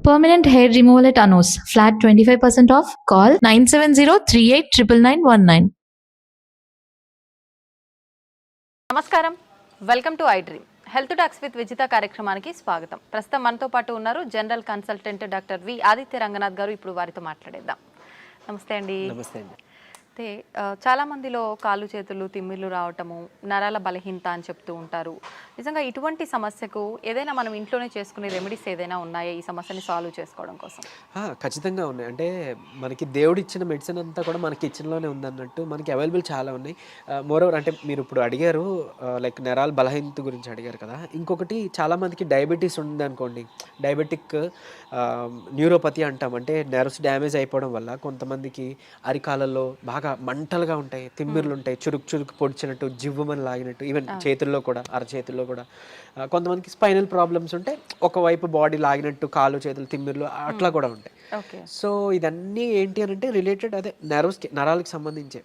Permanent hair removal at Anos. Flat 25% off. Call 970-389919. నమస్కారం, welcome to I dream. Health talks with Vijitha కార్యక్రమానికి స్వాగతం. ప్రస్తుతం మనతో పాటు ఉన్నారు general consultant doctor V Aditya Ranganath గారు. ఇప్పుడు వారితో మాట్లాడేద్దాం. నమస్తే అండి. నమస్తే అండి. అయితే చాలా మందిలో కాళ్ళు చేతులు తిమ్మిర్లు రావటము, నరాల బలహీనత అని చెప్తూ ఉంటారు. నిజంగా ఇటువంటి సమస్యకు ఏదైనా మనం ఇంట్లోనే చేసుకునే రెమెడీస్ ఏదైనా ఉన్నాయా ఈ సమస్యని సాల్వ్ చేసుకోవడం కోసం? ఖచ్చితంగా ఉన్నాయి. అంటే మనకి దేవుడు ఇచ్చిన మెడిసిన్ అంతా కూడా మనకి కిచెన్లోనే ఉందన్నట్టు మనకి అవైలబుల్ చాలా ఉన్నాయి. మోరోవర్ అంటే మీరు ఇప్పుడు అడిగారు లైక్ నరాల బలహీనత గురించి అడిగారు కదా. ఇంకొకటి చాలామందికి డయాబెటీస్ ఉంది అనుకోండి. డయాబెటిక్ న్యూరోపతి అంటాం. అంటే నర్వ్స్ డ్యామేజ్ అయిపోవడం వల్ల కొంతమందికి అరికాలలో బాగా మంటలుగా ఉంటాయి, తిమ్మిర్లు ఉంటాయి, చురుకు చురుకు పొడిచినట్టు, జివ్వమని లాగినట్టు, ఈవెన్ చేతుల్లో కూడా, అరచేతుల్లో కూడా. కొంతమందికి స్పైనల్ ప్రాబ్లమ్స్ ఉంటాయి, ఒకవైపు బాడీ లాగినట్టు, కాళ్ళు చేతులు తిమ్మిర్లు అట్లా కూడా ఉంటాయి. సో ఇదన్నీ ఏంటి అని అంటే రిలేటెడ్ అదే నరాలకి సంబంధించే.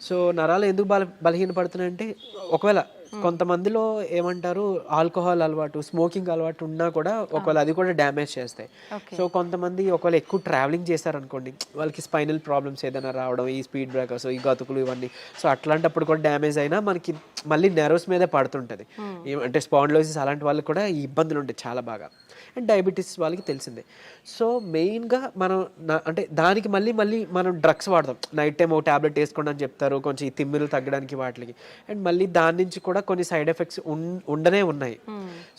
సో నరాలు ఎందుకు బలహీనపడుతున్నాయంటే ఒకవేళ కొంతమందిలో ఏమంటారు ఆల్కహాల్ అలవాటు, స్మోకింగ్ అలవాటు ఉన్నా కూడా ఒకవేళ అది కూడా డ్యామేజ్ చేస్తాయి. సో కొంతమంది ఒకవేళ ఎక్కువ ట్రావెలింగ్ చేశారనుకోండి, వాళ్ళకి స్పైనల్ ప్రాబ్లమ్స్ ఏదైనా రావడం, ఈ స్పీడ్ బ్రేకర్స్, ఈ గతుకులు ఇవన్నీ. సో అట్లాంటప్పుడు కూడా డ్యామేజ్ అయినా మనకి మళ్ళీ నెర్వ్స్ మీదే పడుతుంటుంది. అంటే స్పాండిలోసిస్ అలాంటి వాళ్ళకి కూడా ఈ ఇబ్బందులు ఉంటాయి చాలా బాగా. అండ్ డయాబెటీస్ వాళ్ళకి తెలిసిందే. సో మెయిన్గా మనం అంటే దానికి మళ్ళీ మనం డ్రగ్స్ వాడతాం. నైట్ టైం ఒక ట్యాబ్లెట్ వేసుకోండి అని చెప్తారు, కొంచెం ఈ తిమ్మిర్లు తగ్గడానికి వాటికి. అండ్ మళ్ళీ దాని నుంచి కూడా కొన్ని సైడ్ ఎఫెక్ట్స్ ఉండనే ఉన్నాయి.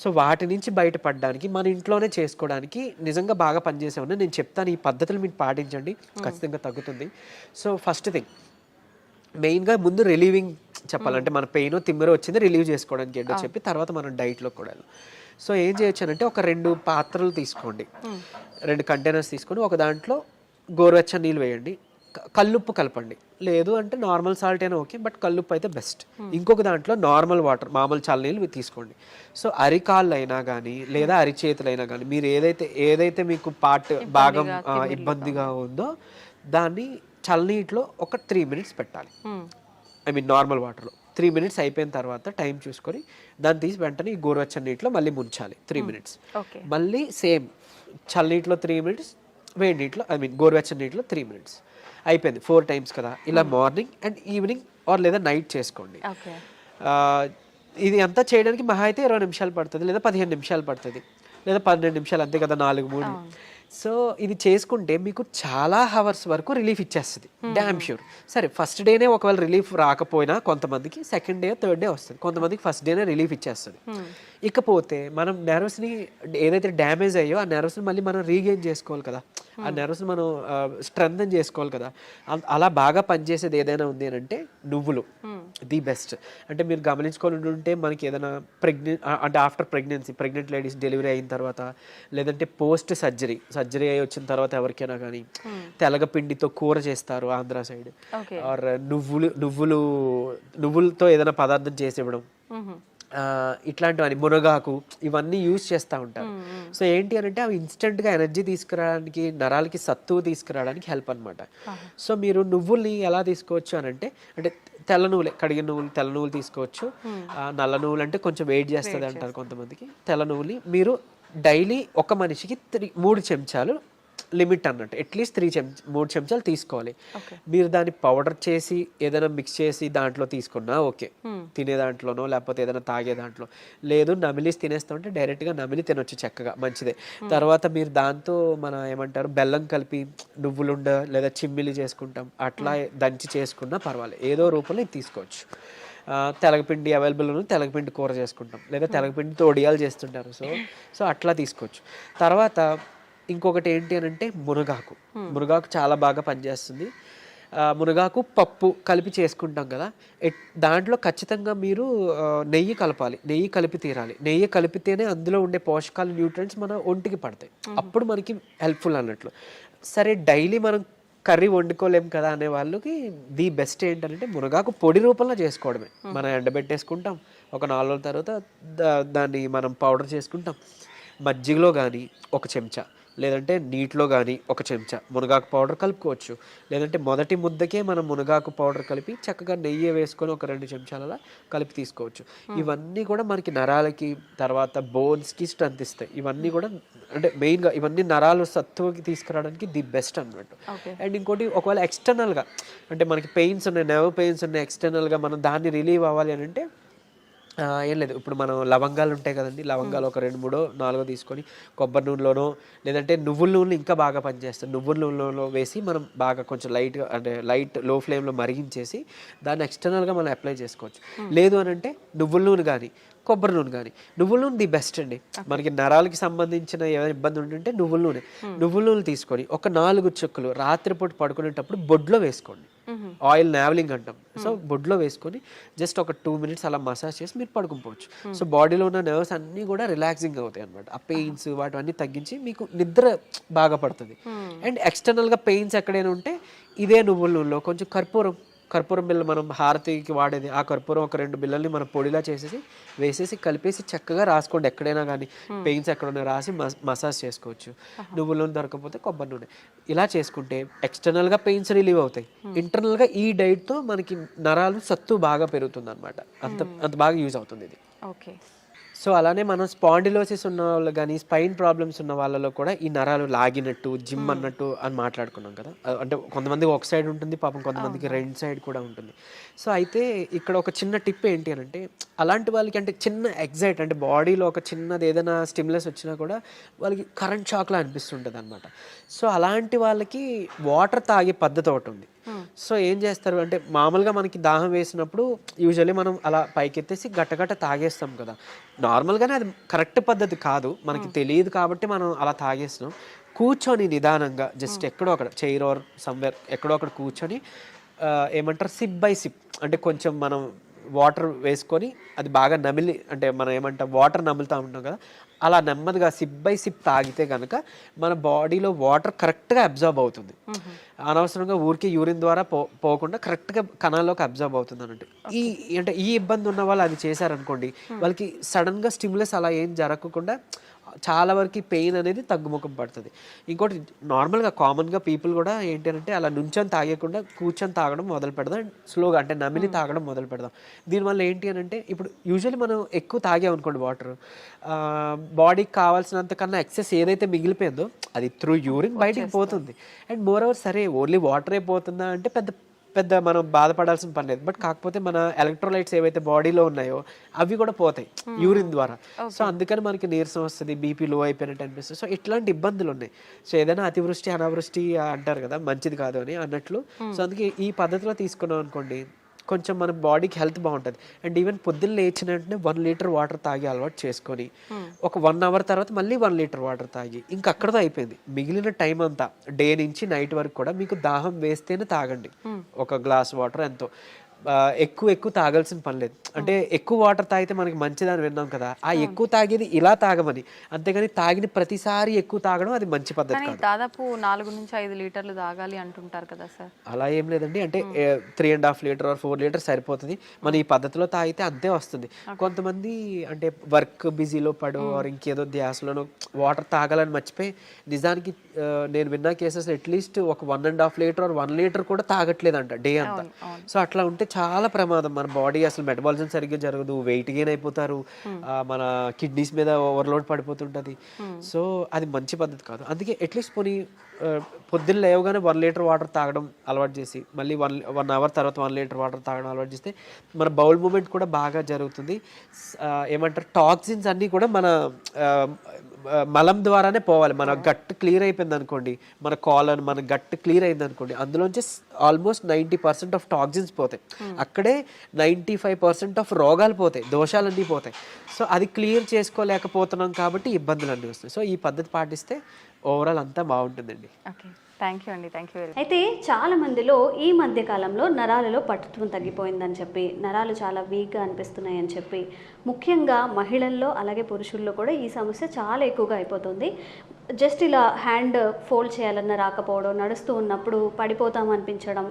సో వాటి నుంచి బయటపడడానికి మన ఇంట్లోనే చేసుకోవడానికి నిజంగా బాగా పనిచేసే ఉన్నాయి. నేను చెప్తాను, ఈ పద్ధతులు మీరు పాటించండి, ఖచ్చితంగా తగ్గుతుంది. సో ఫస్ట్ థింగ్ మెయిన్గా ముందు రిలీవింగ్ చెప్పాలంటే మన పెయిన్ తిమ్మిరో వచ్చింది రిలీవ్ చేసుకోవడానికి ఏంటో చెప్పి తర్వాత మనం డైట్లో కూడా. సో ఏం చేయొచ్చు అంటే ఒక 2 పాత్రలు తీసుకోండి, 2 కంటైనర్స్ తీసుకొని ఒక దాంట్లో గోరువెచ్చని నీళ్ళు వేయండి, కల్లుప్పు కలపండి. లేదు అంటే నార్మల్ సాల్ట్ అయినా ఓకే, బట్ కల్లుప్పు అయితే బెస్ట్. ఇంకొక దాంట్లో నార్మల్ వాటర్, మామూలు చల్లనీళ్ళు తీసుకోండి. సో అరికాళ్ళు అయినా కానీ లేదా అరిచేతులైనా కానీ మీరు ఏదైతే మీకు భాగం ఇబ్బందిగా ఉందో దాన్ని చల్లనీటిలో ఒక 3 minutes పెట్టాలి. ఐ మీన్ నార్మల్ వాటర్లో 3 minutes అయిపోయిన తర్వాత టైం చూసుకొని దాన్ని తీసి వెంటనే ఈ గోరువెచ్చని నీటిలో మళ్ళీ ముంచాలి 3 minutes. మళ్ళీ సేమ్ చల్లనీటిలో 3 minutes, వేడి నీటిలో ఐ మీన్ గోరువెచ్చని నీటిలో 3 minutes. అయిపోయింది 4 times కదా. ఇలా మార్నింగ్ అండ్ ఈవినింగ్ ఆర్ లేదా నైట్ చేసుకోండి. ఇది అంతా చేయడానికి మహా అయితే 20 నిమిషాలు పడుతుంది, లేదా 15 నిమిషాలు పడుతుంది, లేదా 12 నిమిషాలు, అంతే కదా, 4-3. సో ఇది చేసుకుంటే మీకు చాలా హవర్స్ వరకు రిలీఫ్ ఇచ్చేస్తుంది, డ్యామ్ ష్యూర్. సరే ఫస్ట్ డేనే ఒకవేళ రిలీఫ్ రాకపోయినా కొంతమందికి సెకండ్ డే, థర్డ్ డే వస్తుంది, కొంతమందికి ఫస్ట్ డేనే రిలీఫ్ ఇచ్చేస్తుంది. ఇకపోతే మనం నెర్వ్స్ని ఏదైతే డ్యామేజ్ అయ్యో ఆ నెర్వ్స్ని మళ్ళీ మనం రీగెయిన్ చేసుకోవాలి కదా, ఆ నెర్వ్స్ని మనం స్ట్రెంథన్ చేసుకోవాలి కదా. అలా బాగా పనిచేసేది ఏదైనా ఉంది అని అంటే నువ్వులు ది బెస్ట్. అంటే మీరు గమనించుకొని ఉంటే మనకి ఏదైనా అంటే ఆఫ్టర్ ప్రెగ్నెంట్ లేడీస్ డెలివరీ అయిన తర్వాత, లేదంటే పోస్ట్ సర్జరీ అయి వచ్చిన తర్వాత ఎవరికైనా కానీ తెలగపిండితో కూర చేస్తారు ఆంధ్ర సైడ్, ఆర్ నువ్వులతో ఏదైనా పదార్థం చేసి ఇవ్వడం, ఇట్లాంటివన్నీ మునగాకు ఇవన్నీ యూజ్ చేస్తూ ఉంటారు. సో ఏంటి అని అంటే అవి ఇన్స్టెంట్గా ఎనర్జీ తీసుకురావడానికి, నరాలకి సత్తువు తీసుకురావడానికి హెల్ప్ అనమాట. సో మీరు నువ్వుల్ని ఎలా తీసుకోవచ్చు అని అంటే తెల్ల నువ్వులే, కడిగిన నువ్వులు, తెల్ల నువ్వులు తీసుకోవచ్చు. నల్ల నువ్వులు అంటే కొంచెం వెయిట్ చేస్తుంది అంటారు కొంతమందికి. తెల్ల నువ్వులు మీరు డైలీ ఒక మనిషికి 3 చెంచాలు లిమిట్ అన్నట్టు, అట్లీస్ట్ 3 చెంచాలు తీసుకోవాలి. మీరు దాన్ని పౌడర్ చేసి ఏదైనా మిక్స్ చేసి దాంట్లో తీసుకున్నా ఓకే, తినే దాంట్లోనో లేకపోతే ఏదైనా తాగే దాంట్లో. లేదు నమిలి తినేస్తా ఉంటే డైరెక్ట్గా నమిలి తినొచ్చు, చక్కగా మంచిదే. తర్వాత మీరు దాంతో మన ఏమంటారు బెల్లం కలిపి నువ్వులుండ లేదా చిమ్మిలి చేసుకుంటాం, అట్లా దంచి చేసుకున్నా పర్వాలేదు, ఏదో రూపంలో ఇది తీసుకోవచ్చు. తెలగపిండి అవైలబుల్ ఉంది, తెలగపిండి కూర చేసుకుంటాం, లేదా తెలగపిండితో ఒడియాలు చేస్తుంటారు. సో అట్లా తీసుకోవచ్చు. తర్వాత ఇంకొకటి ఏంటి అని అంటే మునగాకు చాలా బాగా పనిచేస్తుంది. మునగాకు పప్పు కలిపి చేసుకుంటాం కదా, దాంట్లో ఖచ్చితంగా మీరు నెయ్యి కలపాలి, నెయ్యి కలిపి తీరాలి. నెయ్యి కలిపితేనే అందులో ఉండే పోషకాలు, న్యూట్రియంట్స్ మన ఒంటికి పడతాయి, అప్పుడు మనకి హెల్ప్ఫుల్ అన్నట్లు. సరే డైలీ మనం కర్రీ వండుకోలేం కదా అనే వాళ్ళకి ది బెస్ట్ ఏంటంటే మునగాకు పొడి రూపంలో చేసుకోవడమే. మనం ఎండబెట్టేసుకుంటాం, ఒక 4 రోజుల తర్వాత దాన్ని మనం పౌడర్ చేసుకుంటాం. మజ్జిగలో కానీ 1 చెంచా, లేదంటే నీటిలో కానీ ఒక చెంచా మునగాకు పౌడర్ కలుపుకోవచ్చు. లేదంటే మొదటి ముద్దకే మనం మునగాకు పౌడర్ కలిపి చక్కగా నెయ్యి వేసుకొని ఒక 2 చెంచాల కలిపి తీసుకోవచ్చు. ఇవన్నీ కూడా మనకి నరాలకి తర్వాత బోన్స్కి స్ట్రెంత్ ఇస్తాయి. ఇవన్నీ కూడా అంటే మెయిన్గా ఇవన్నీ నరాలు సత్తువకి తీసుకురావడానికి ది బెస్ట్ అన్నట్టు. అండ్ ఇంకోటి ఒకవేళ ఎక్స్టర్నల్గా అంటే మనకి పెయిన్స్ ఉన్నాయి, నెర్వ్ పెయిన్స్ ఉన్నాయి, ఎక్స్టర్నల్గా మనం దాన్ని రిలీవ్ అవ్వాలి అని అంటే ఏం లేదు, ఇప్పుడు మనం లవంగాలు ఉంటాయి కదండి, లవంగాలు ఒక 2, 3, 4 తీసుకొని కొబ్బరి నూనెలోనో లేదంటే నువ్వుల నూనె ఇంకా బాగా పనిచేస్తుంది, నువ్వుల నూనెలో వేసి మనం బాగా కొంచెం లైట్గా అంటే లైట్ లో ఫ్లేమ్లో మరిగించేసి దాన్ని ఎక్స్టర్నల్గా మనం అప్లై చేసుకోవచ్చు. లేదు అని అంటే నువ్వుల నూనె కానీ కొబ్బరి నూనె కానీ, నువ్వుల నూనె ది బెస్ట్ అండి. మనకి నరాలకి సంబంధించిన ఏమైనా ఇబ్బంది ఉంటుంటే నువ్వుల నూనె తీసుకొని ఒక 4 చుక్కలు రాత్రిపూట పడుకునేటప్పుడు బొడ్లో వేసుకోండి. ఆయిల్ నావలింగ్ అంటాం. సో బొడ్లో వేసుకొని జస్ట్ ఒక 2 మినిట్స్ అలా మసాజ్ చేసి మీరు పడుకోవచ్చు. సో బాడీలో ఉన్న నర్వ్స్ అన్నీ కూడా రిలాక్సింగ్ అవుతాయి అనమాట. ఆ పెయిన్స్ వాటివన్నీ తగ్గించి మీకు నిద్ర బాగా పడుతుంది. అండ్ ఎక్స్టర్నల్గా పెయిన్స్ ఎక్కడైనా ఉంటే ఇదే నువ్వుల నూనెలో కొంచెం కర్పూరం బిళ్ళ మనం హారతికి వాడేది, ఆ కర్పూరం ఒక 2 బిళ్ళల్ని మనం పొడిలా చేసేసి వేసేసి కలిపేసి చక్కగా రాసుకోండి. ఎక్కడైనా కానీ పెయిన్స్ ఎక్కడైనా రాసి మసాజ్ చేసుకోవచ్చు. నువ్వుల నూనె దొరకకపోతే కొబ్బరి నూనె ఇలా చేసుకుంటే ఎక్స్టర్నల్గా పెయిన్స్ రిలీవ్ అవుతాయి. ఇంటర్నల్గా ఈ డైట్తో మనకి నరాలు సత్తు బాగా పెరుగుతుంది అనమాట. అంత బాగా యూజ్ అవుతుంది ఇది. ఓకే. సో అలానే మనం స్పాండిలోసిస్ ఉన్న వాళ్ళు కానీ స్పైన్ ప్రాబ్లమ్స్ ఉన్న వాళ్ళలో కూడా ఈ నరాలు లాగినట్టు జిమ్ అన్నట్టు అని మాట్లాడుకున్నాం కదా. అంటే కొంతమందికి ఒక సైడ్ ఉంటుంది పాపం, కొంతమందికి 2 సైడ్ కూడా ఉంటుంది. సో అయితే ఇక్కడ ఒక చిన్న టిప్ ఏంటి అని అంటే అలాంటి వాళ్ళకి అంటే చిన్న ఎగ్జైట్ అంటే బాడీలో ఒక చిన్నది ఏదైనా స్టిమ్యులస్ వచ్చినా కూడా వాళ్ళకి కరెంట్ షాక్లా అనిపిస్తుంటుంది అనమాట. సో అలాంటి వాళ్ళకి వాటర్ తాగే పద్ధతి ఒకటి ఉంది. సో ఏం చేస్తారు అంటే మామూలుగా మనకి దాహం వేసినప్పుడు యూజువల్లీ మనం అలా పైకెత్తేసి గట్టగట్ట తాగేస్తాం కదా. నార్మల్గానే అది కరెక్ట్ పద్ధతి కాదు, మనకి తెలియదు కాబట్టి మనం అలా తాగేస్తున్నాం. కూర్చొని నిదానంగా జస్ట్ ఎక్కడో అక్కడ చైర్ ఆర్ సమ్వేర్ ఎక్కడో అక్కడ కూర్చొని ఏమంటారు సిప్ బై సిప్ అంటే కొంచెం మనం వాటర్ వేసుకొని అది బాగా నమిలి అంటే మనం ఏమంటాం వాటర్ నములుతూ ఉంటాం కదా, అలా నెమ్మదిగా సిప్ బై సిప్ తాగితే కనుక మన బాడీలో వాటర్ కరెక్ట్గా అబ్జర్బ్ అవుతుంది. అనవసరంగా ఊరికి యూరిన్ ద్వారా పోకుండా కరెక్ట్గా కణాల్లోకి అబ్జర్బ్ అవుతుంది అన్నట్టు. ఈ ఇబ్బంది ఉన్న వాళ్ళు అది చేశారనుకోండి, వాళ్ళకి సడన్గా స్టిమ్యులస్ అలా ఏం జరగకుండా చాలా వరకు పెయిన్ అనేది తగ్గుముఖం పడుతుంది. ఇంకోటి నార్మల్గా కామన్గా పీపుల్ కూడా ఏంటంటే అలా నుంచొని తాగకుండా కూర్చొని తాగడం మొదలు పెడదాం, స్లోగా అంటే నమిలి తాగడం మొదలు పెడదాం. దీనివల్ల ఏంటి అని అంటే ఇప్పుడు యూజువల్లీ మనం ఎక్కువ తాగామనుకోండి వాటర్, బాడీకి కావాల్సినంత కన్నా ఎక్సెస్ ఏదైతే మిగిలిపోయిందో అది త్రూ యూరిన్ బయటికి పోతుంది. అండ్ మోర్ ఓవర్ సరే ఓన్లీ వాటరే పోతుందా అంటే పెద్ద మనం బాధపడాల్సిన పని లేదు. బట్ కాకపోతే మన ఎలక్ట్రోలైట్స్ ఏవైతే బాడీలో ఉన్నాయో అవి కూడా పోతాయి యూరిన్ ద్వారా. సో అందుకని మనకి నీరసం వస్తుంది, బీపీ లో అయిపోయినట్టు అనిపిస్తుంది. సో ఇట్లాంటి ఇబ్బందులు ఉన్నాయి. సో ఏదైనా అతివృష్టి అనావృష్టి అంటారు కదా, మంచిది కాదు అని అన్నట్లు. సో అందుకే ఈ పద్ధతిలో తీసుకున్నాం అనుకోండి కొంచెం మన బాడీకి హెల్త్ బాగుంటుంది. అండ్ ఈవెన్ పొద్దున్న లేచిన వెంటనే 1 లీటర్ వాటర్ తాగి అలవాటు చేసుకొని ఒక 1 అవర్ తర్వాత మళ్ళీ 1 లీటర్ వాటర్ తాగి ఇంకా అక్కడతో అయిపోయింది. మిగిలిన టైం అంతా డే నుంచి నైట్ వరకు కూడా మీకు దాహం వేస్తేనే తాగండి. ఒక గ్లాస్ వాటర్ ఎంతో, ఎక్కువ తాగాల్సిన పని లేదు. అంటే ఎక్కువ వాటర్ తాగితే మనకి మంచిదని విన్నాం కదా, ఆ ఎక్కువ తాగేది ఇలా తాగమని, అంతేగాని తాగిన ప్రతిసారి ఎక్కువ తాగడం అది మంచి పద్ధతి కాదు. దాదాపు 4 నుంచి 5 లీటర్లు తాగాలి అంటుంటారు కదా సార్. అలా ఏం లేదండి, అంటే 3.5 లీటర్ ఆర్ 4 లీటర్ సరిపోతుంది. మన ఈ పద్ధతిలో తాగితే అంతే వస్తుంది. కొంతమంది అంటే వర్క్ బిజీలో పడో ఇంకేదో ధ్యాసలోనో వాటర్ తాగాలని మర్చిపోయి నిజానికి నేను విన్న కేసెస్ అట్లీస్ట్ ఒక 1.5 లీటర్ ఆర్ 1 లీటర్ కూడా తాగట్లేదంట డే అంతా. సో అట్లా ఉంటే చాలా ప్రమాదం. మన బాడీ అసలు మెటబాలిజం సరిగ్గా జరగదు, వెయిట్ గెయిన్ అయిపోతారు, మన కిడ్నీస్ మీద ఓవర్లోడ్ పడిపోతుంటుంది. సో అది మంచి పద్ధతి కాదు. అందుకే అట్లీస్ట్ పోనీ పొద్దున్న లేవగానే 1 లీటర్ వాటర్ తాగడం అలవాటు చేసి మళ్ళీ 1 అవర్ తర్వాత 1 లీటర్ వాటర్ తాగడం అలవాటు చేస్తే మన బౌల్ మూమెంట్ కూడా బాగా జరుగుతుంది. ఏమంటారు టాక్సిన్స్ అన్నీ కూడా మన మలం ద్వారానే పోవాలి. మన గట్ క్లియర్ అయిపోయింది అనుకోండి, మన కాలన్ మన గట్ క్లియర్ అయింది అనుకోండి, అందులోంచి ఆల్మోస్ట్ 90% ఆఫ్ టాక్సిన్స్ పోతాయి. అక్కడే 95% ఆఫ్ రోగాలు పోతాయి, దోషాలన్నీ పోతాయి. సో అది క్లియర్ చేసుకోలేకపోతున్నాం కాబట్టి ఇబ్బందులు అన్నీ వస్తాయి. సో ఈ పద్ధతి పాటిస్తే ఓవరాల్ అంతా బాగుంటుందండి. ఓకే, థ్యాంక్ యూ అండి, థ్యాంక్ యూ. అయితే చాలా మందిలో ఈ మధ్య కాలంలో నరాలలో పట్టుత్వం తగ్గిపోయిందని చెప్పి, నరాలు చాలా వీక్గా అనిపిస్తున్నాయని చెప్పి, ముఖ్యంగా మహిళల్లో అలాగే పురుషుల్లో కూడా ఈ సమస్య చాలా ఎక్కువగా అయిపోతుంది. జస్ట్ ఇలా హ్యాండ్ ఫోల్డ్ చేయాలన్న రాకపోవడం, నడుస్తూ ఉన్నప్పుడు పడిపోతాం అనిపించడం,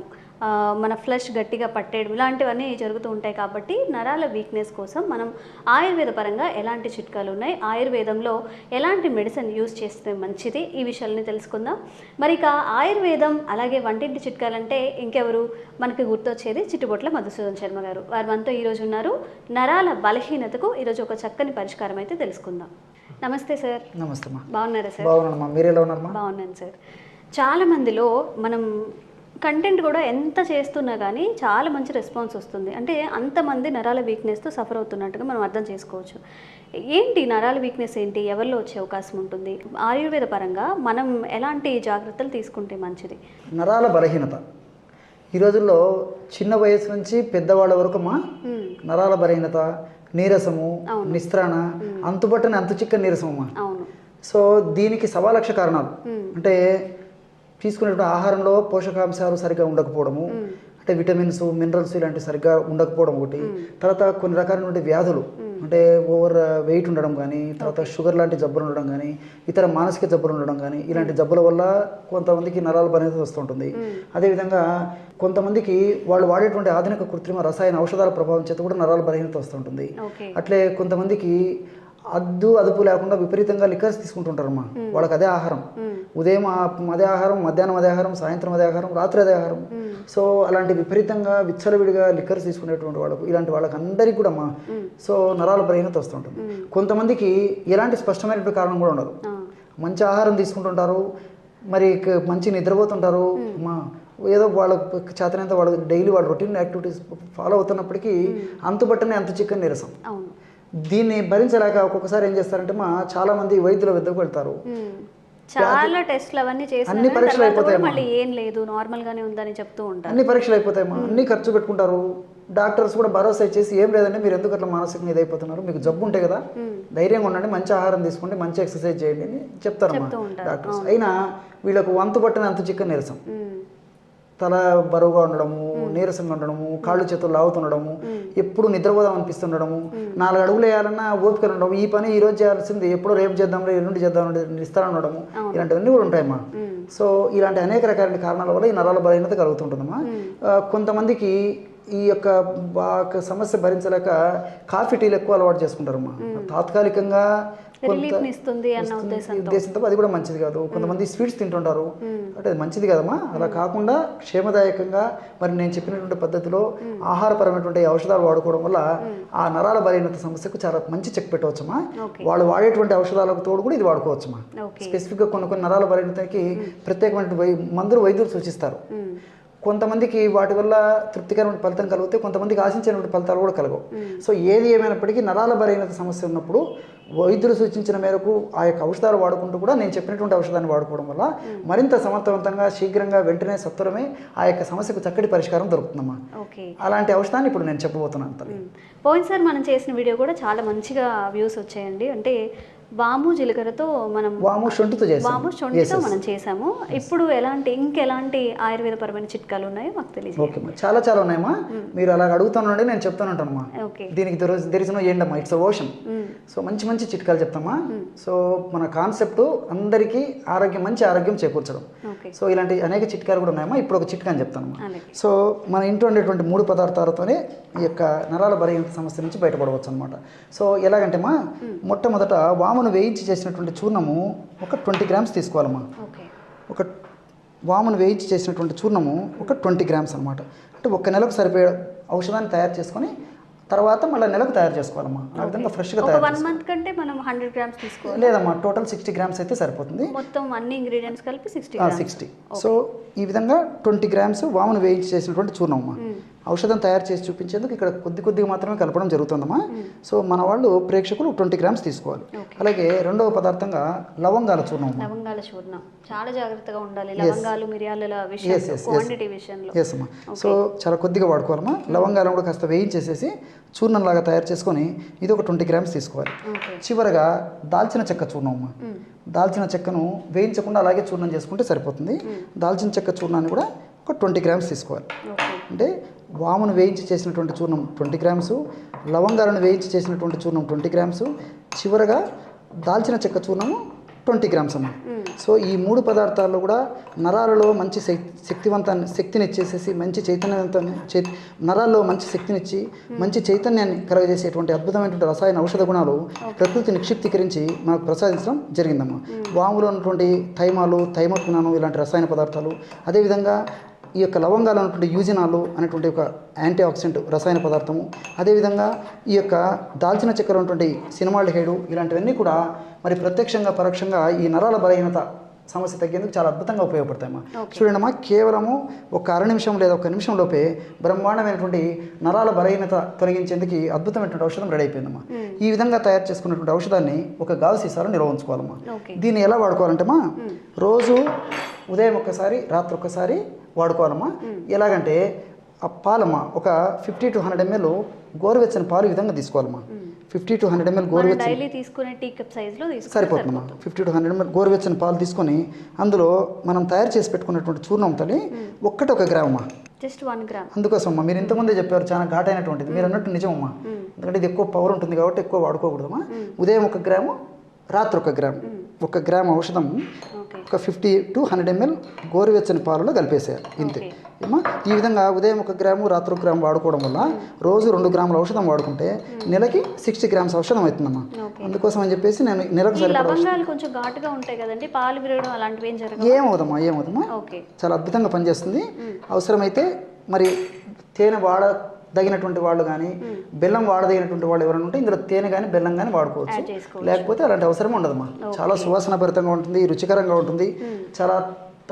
మన ఫ్లష్ గట్టిగా పట్టేయడం ఇలాంటివన్నీ జరుగుతూ ఉంటాయి. కాబట్టి నరాల వీక్నెస్ కోసం మనం ఆయుర్వేద పరంగా ఎలాంటి చిట్కాలు ఉన్నాయి, ఆయుర్వేదంలో ఎలాంటి మెడిసిన్ యూజ్ చేస్తే మంచిది, ఈ విషయాలని తెలుసుకుందాం. మరి ఇక ఆయుర్వేదం అలాగే వంటింటి చిట్కాలంటే ఇంకెవరు మనకి గుర్తొచ్చేది చిట్టుబొట్ల మధుసూదన్ శర్మ గారు. వారు మనతో ఈరోజు ఉన్నారు. నరాల బలహీనతకు ఈరోజు ఒక చక్కని పరిష్కారం అయితే తెలుసుకుందాం. నమస్తే సార్. నమస్తే అమ్మా. బాగున్నారా సార్? బాగున్నానమ్మా, మీరు ఎలా ఉన్నారమ్మా? బాగున్నాను సార్. చాలా మందిలో మనం కంటెంట్ కూడా ఎంత చేస్తున్నా కానీ చాలా మంచి రెస్పాన్స్ వస్తుంది. అంటే అంతమంది నరాల వీక్నెస్తో సఫర్ అవుతున్నట్టుగా మనం అర్థం చేసుకోవచ్చు. ఏంటి నరాల వీక్నెస్ ఏంటి, ఎవరిలో వచ్చే అవకాశం ఉంటుంది, ఆయుర్వేద పరంగా మనం ఎలాంటి జాగ్రత్తలు తీసుకుంటే మంచిది? నరాల బలహీనత ఈ రోజుల్లో చిన్న వయసు నుంచి పెద్దవాళ్ళ వరకు అమ్మా నరాల బలహీనత, నీరసము, నిస్త్రాణ, అంతుబట్టని అంతు చిక్కని నీరసం అమ్మా. అవును. సో దీనికి 1,00,000 కారణాలు. అంటే తీసుకునేటువంటి ఆహారంలో పోషకాంశాలు సరిగ్గా ఉండకపోవడము, అంటే విటమిన్స్, మినరల్స్ ఇలాంటివి సరిగ్గా ఉండకపోవడం ఒకటి. తర్వాత కొన్ని రకాలైనటువంటి వ్యాధులు, అంటే ఓవర్ వెయిట్ ఉండడం కానీ, తర్వాత షుగర్ లాంటి జబ్బులు ఉండడం కానీ, ఇతర మానసిక జబ్బులు ఉండడం కానీ, ఇలాంటి జబ్బుల వల్ల కొంతమందికి నరాల బలహీనత వస్తుంటుంది. అదేవిధంగా కొంతమందికి వాళ్ళు వాడేటువంటి ఆధునిక కృత్రిమ రసాయన ఔషధాల ప్రభావం చేత కూడా నరాల బలహీనత వస్తుంటుంది. అట్లే కొంతమందికి అదుపు లేకుండా విపరీతంగా లిక్కర్స్ తీసుకుంటుంటారమ్మా. వాళ్ళకి అదే ఆహారం, ఉదయం అదే ఆహారం, మధ్యాహ్నం అదే ఆహారం, సాయంత్రం అదే ఆహారం, రాత్రి అదే ఆహారం. సో అలాంటి విపరీతంగా విచ్చలవిడిగా లిక్కర్స్ తీసుకునేటువంటి వాళ్ళకు, ఇలాంటి వాళ్ళకి అందరికీ కూడా అమ్మా సో నరాల బలహీనత వస్తుంటుంది. కొంతమందికి ఎలాంటి స్పష్టమైనటువంటి కారణం కూడా ఉండదు. మంచి ఆహారం తీసుకుంటుంటారు, మరి మంచి నిద్రపోతుంటారు అమ్మా, ఏదో వాళ్ళ చేతనంత వాళ్ళ డైలీ వాళ్ళ రొటీన్ యాక్టివిటీస్ ఫాలో అవుతున్నప్పటికీ అంతుబట్టనే అంతు చిక్కని నీరసం. దీన్ని భరించలేక ఒక్కొక్కసారి ఏం చేస్తారంటే చాలా మంది వైద్యుల వద్దకు వెళ్తారు. చాలా టెస్ట్లు అవన్నీ చేసి అన్ని పరీక్షలు అయిపోతాయి, మళ్ళీ ఏం లేదు నార్మల్ గానే ఉందని చెప్తూ ఉంటారు. అన్ని పరీక్షలు అయిపోతాయమ్మా, అన్ని ఖర్చు పెట్టుకుంటారు. డాక్టర్స్ కూడా భరోసా ఇచ్చేసి ఏం లేదండి, మీరు ఎందుకు అట్లా మానసికంగా ఇదైపోతున్నారు, మీకు జబ్బు ఉంటే కదా, ధైర్యంగా ఉండండి, మంచి ఆహారం తీసుకోండి, మంచి ఎక్సర్సైజ్ చేయండి అని చెప్తారమ్మా డాక్టర్స్. అయినా వీళ్ళకు వంతు పట్టిన అంత చిక్కని నీరసం, తల బరువుగా ఉండడము, నీరసంగా ఉండడము, కాళ్ళు చేతులు లాగుతుండడము, ఎప్పుడు నిద్రపోదాం అనిపిస్తుండడము, 4 అడుగులు వేయాలన్నా ఓపిక ఉండడం, ఈ పని ఈ రోజు చేయాల్సింది ఎప్పుడో రేపు చేద్దాం, ఎల్లుండి చేద్దాం నిస్తారని ఉండడము, ఇలాంటివన్నీ కూడా ఉంటాయమ్మా. సో ఇలాంటి అనేక రకాల కారణాల వల్ల ఈ నరాల బలహీనత కలుగుతుంటుందమ్మా. కొంతమందికి ఈ యొక్క సమస్య భరించలేక కాఫీ టీలు ఎక్కువ అలవాటు చేసుకుంటారమ్మా. తాత్కాలికంగా ఉద్దేశంతో అది కూడా మంచిది కాదు. కొంతమంది స్వీట్స్ తింటుంటారు, అంటే అది మంచిది కదమ్మా. అలా కాకుండా క్షేమదాయకంగా మరి నేను చెప్పినటువంటి పద్ధతిలో ఆహారపరమైనటువంటి ఔషధాలు వాడుకోవడం వల్ల ఆ నరాల బలహీనత సమస్యకు చాలా మంచి చెక్ పెట్టవచ్చమ్మా. వాళ్ళు వాడేటువంటి ఔషధాలకు తోడు కూడా ఇది వాడుకోవచ్చమ్మా. స్పెసిఫిక్గా కొన్ని నరాల బలహీనతకి ప్రత్యేకమైన మందులు వైద్యులు సూచిస్తారు. కొంతమందికి వాటి వల్ల తృప్తికరమైన ఫలితం కలిగితే కొంతమందికి ఆశించినటువంటి ఫలితాలు కూడా కలగవు. సో ఏది ఏమైనప్పటికీ నరాల బలహీనత సమస్య ఉన్నప్పుడు వైద్యులు సూచించిన మేరకు ఆ యొక్క ఔషధాలు వాడుకుంటూ కూడా నేను చెప్పినటువంటి ఔషధాన్ని వాడుకోవడం వల్ల మరింత సమర్థవంతంగా, శీఘ్రంగా, వెంటనే, సత్వరమే ఆ యొక్క సమస్యకు చక్కటి పరిష్కారం దొరుకుతుందమ్మా. అలాంటి ఔషధాన్ని ఇప్పుడు నేను చెప్పబోతున్నాను. పోయినసారి మనం చేసిన వీడియో కూడా చాలా మంచిగా వ్యూస్ వచ్చాయండి. అంటే వాము జీలకర్రతో మనం శొంఠితో మనం చేసాము. ఇప్పుడు ఇంకెలాంటి ఆయుర్వేద పరమైన చిట్కాలు ఉన్నాయో మాకు తెలియదు. ఓకే, చాలా చాలా ఉన్నాయమ్మా. మీరు అలా అడుగుతానండి, నేను చెప్తాను ఉంటానమ్మా. దీనికి తెలిసిన ఏంటమ్మా, ఇట్స్ ఓషన్. సో మంచి మంచి చిట్కాలు చెప్తామా. సో మన కాన్సెప్ట్ అందరికీ మంచి ఆరోగ్యం చేకూర్చడం. సో ఇలాంటి అనేక చిట్కాలు కూడా ఉన్నాయమ్మా. ఇప్పుడు ఒక చిట్కా అని చెప్తానమ్మా. సో మన ఇంట్లో ఉండేటువంటి 3 పదార్థాలతోనే ఈ యొక్క నరాల బలహీనత సమస్య నుంచి బయటపడవచ్చు అనమాట. సో ఎలాగంటేమా, మొట్టమొదట వామును వేయించి చేసినటువంటి చూర్ణము ఒక 20 గ్రామ్స్ తీసుకోవాలమ్మా. ఒక వామును వేయించి చేసినటువంటి చూర్ణము ఒక 20 గ్రామ్స్ అనమాట. అంటే 1 నెలకు సరిపోయే ఔషధాన్ని తయారు చేసుకొని తర్వాత మళ్ళీ నెలకు తయారు చేసుకోవాలమ్మా. ఆ విధంగా ఫ్రెష్గా తయారు 1 మంత్ కంటే మనం 100 గ్రామ్స్ తీసుకోవాలి. లేదమ్మా, టోటల్ 60 గ్రామ్స్ అయితే సరిపోతుంది. మొత్తం అన్ని ఇంగ్రీడియంట్స్ కలిపి 60. సో ఈ విధంగా 20 గ్రామ్స్ వామును వేయించి చేసినటువంటి చూర్ణమ్మా. ఔషధం తయారు చేసి చూపించేందుకు ఇక్కడ కొద్దిగా మాత్రమే కలపడం జరుగుతుందమ్మా. సో మన వాళ్ళు ప్రేక్షకులు 20 గ్రామ్స్ తీసుకోవాలి. అలాగే రెండవ పదార్థంగా లవంగాల చూర్ణం. లవంగాల చూర్ణం చాలా జాగ్రత్తగా ఉండాలి. లవంగాలు, మిరియాల విషయంలో, క్వాంటిటీ విషయంలో. ఎస్ అమ్మా. సో చాలా కొద్దిగా వాడుకోవాలమ్మా. లవంగాలను కూడా కాస్త వేయించేసేసి చూర్ణంలాగా తయారు చేసుకొని ఇది ఒక 20 గ్రామ్స్ తీసుకోవాలి. చివరగా దాల్చిన చెక్క చూర్ణం అమ్మా. దాల్చిన చెక్కను వేయించకుండా అలాగే చూర్ణం చేసుకుంటే సరిపోతుంది. దాల్చిన చెక్క చూర్ణాన్ని కూడా ఒక 20 గ్రామ్స్ తీసుకోవాలి. అంటే వామును వేయించి చేసినటువంటి చూర్ణం 20 గ్రామ్స్, లవంగాలను వేయించి చేసినటువంటి చూర్ణం 20 గ్రామ్స్, చివరగా దాల్చిన చెక్క చూర్ణము 20 గ్రామ్స్ అమ్మ. సో ఈ 3 పదార్థాల్లో కూడా నరాలలో మంచి శక్తిని ఇచ్చేసేసి మంచి నరాల్లో మంచి శక్తినిచ్చి మంచి చైతన్యాన్ని కలగజేసేటువంటి అద్భుతమైనటువంటి రసాయన ఔషధ గుణాలు ప్రకృతి నిక్షిప్తీకరించి మనకు ప్రసాదించడం జరిగిందమ్మా. వాములో ఉన్నటువంటి థైమాలు, థైమోక్వినాను ఇలాంటి రసాయన పదార్థాలు, అదేవిధంగా ఈ యొక్క లవంగాలు అనేటువంటి యూజినాలు అనేటువంటి ఒక యాంటీ ఆక్సిడెంట్ రసాయన పదార్థము, అదేవిధంగా ఈ యొక్క దాల్చిన చెక్కర ఉన్నటువంటి సినిమాల్డిహైడ్ ఇలాంటివన్నీ కూడా మరి ప్రత్యక్షంగా పరోక్షంగా ఈ నరాల బలహీనత సమస్య తగ్గేందుకు చాలా అద్భుతంగా ఉపయోగపడతాయమ్మా. చూడండమ్మా, కేవలము ఒక అర నిమిషం లేదా ఒక నిమిషం లోపే బ్రహ్మాండమైనటువంటి నరాల బలహీనత తొలగించేందుకు అద్భుతమైనటువంటి ఔషధం రెడీ అయిపోయిందమ్మా. ఈ విధంగా తయారు చేసుకున్నటువంటి ఔషధాన్ని ఒక గాజు సీసాలో నిల్వ ఉంచుకోవాలమ్మా. దీన్ని ఎలా వాడుకోవాలంటేమా, రోజు ఉదయం ఒక్కసారి, రాత్రి ఒక్కసారి వాడుకోవాలమ్మా. ఎలాగంటే ఆ పాలమ్మా ఒక 50 to 100 ml గోరువెచ్చని పాలు ఈ విధంగా తీసుకోవాలమ్మా. 50 to 100 ml గోరువెచ్చని తీసుకునే టీ కప్ సైజులో సరిపోతుందమ్మా. 50 to 100 ml గోరువెచ్చని పాలు తీసుకొని అందులో మనం తయారు చేసి పెట్టుకున్నటువంటి చూర్ణం తల్లి ఒక గ్రామ్ అమ్మా. Just 1 gram. అందుకోసం అమ్మా, మీరు ఇంతకుముందే చెప్పారు చాలా ఘాటైనటువంటిది, మీరు అన్నట్టు నిజమమ్మా. ఎందుకంటే ఇది ఎక్కువ పవర్ ఉంటుంది కాబట్టి ఎక్కువ వాడుకోకూడదమ్మా. ఉదయం 1 గ్రాము, రాత్రి 1 గ్రామ్, 1 గ్రామ్ ఔషధం ఒక 50 to 100 ml గోరువెచ్చని పాలలో కలిపేసేయాలి. ఇంతే ఏమా. ఈ విధంగా ఉదయం 1 గ్రాము, రాత్రి 1 గ్రాము వాడుకోవడం వల్ల రోజు 2 గ్రాముల ఔషధం వాడుకుంటే నెలకి 60 grams ఔషధం అవుతుందమ్మా. అందుకోసం అని చెప్పేసి నేను నెలకు లవంగాలు కొంచెం ఘాటుగా ఉంటాయి కదండి, పాలు విరగడం అలాంటివి ఏమవుదమ్మా చాలా అద్భుతంగా పనిచేస్తుంది. అవసరమైతే మరి తేనె వాడదగినటువంటి వాళ్ళు కానీ, బెల్లం వాడదగినటువంటి వాళ్ళు ఎవరైనా ఉంటే ఇందులో తేనె కానీ బెల్లం కానీ వాడుకోవచ్చు. లేకపోతే అలాంటి అవసరం ఉండదమ్మా. చాలా సువాసన భరితంగా ఉంటుంది, రుచికరంగా ఉంటుంది, చాలా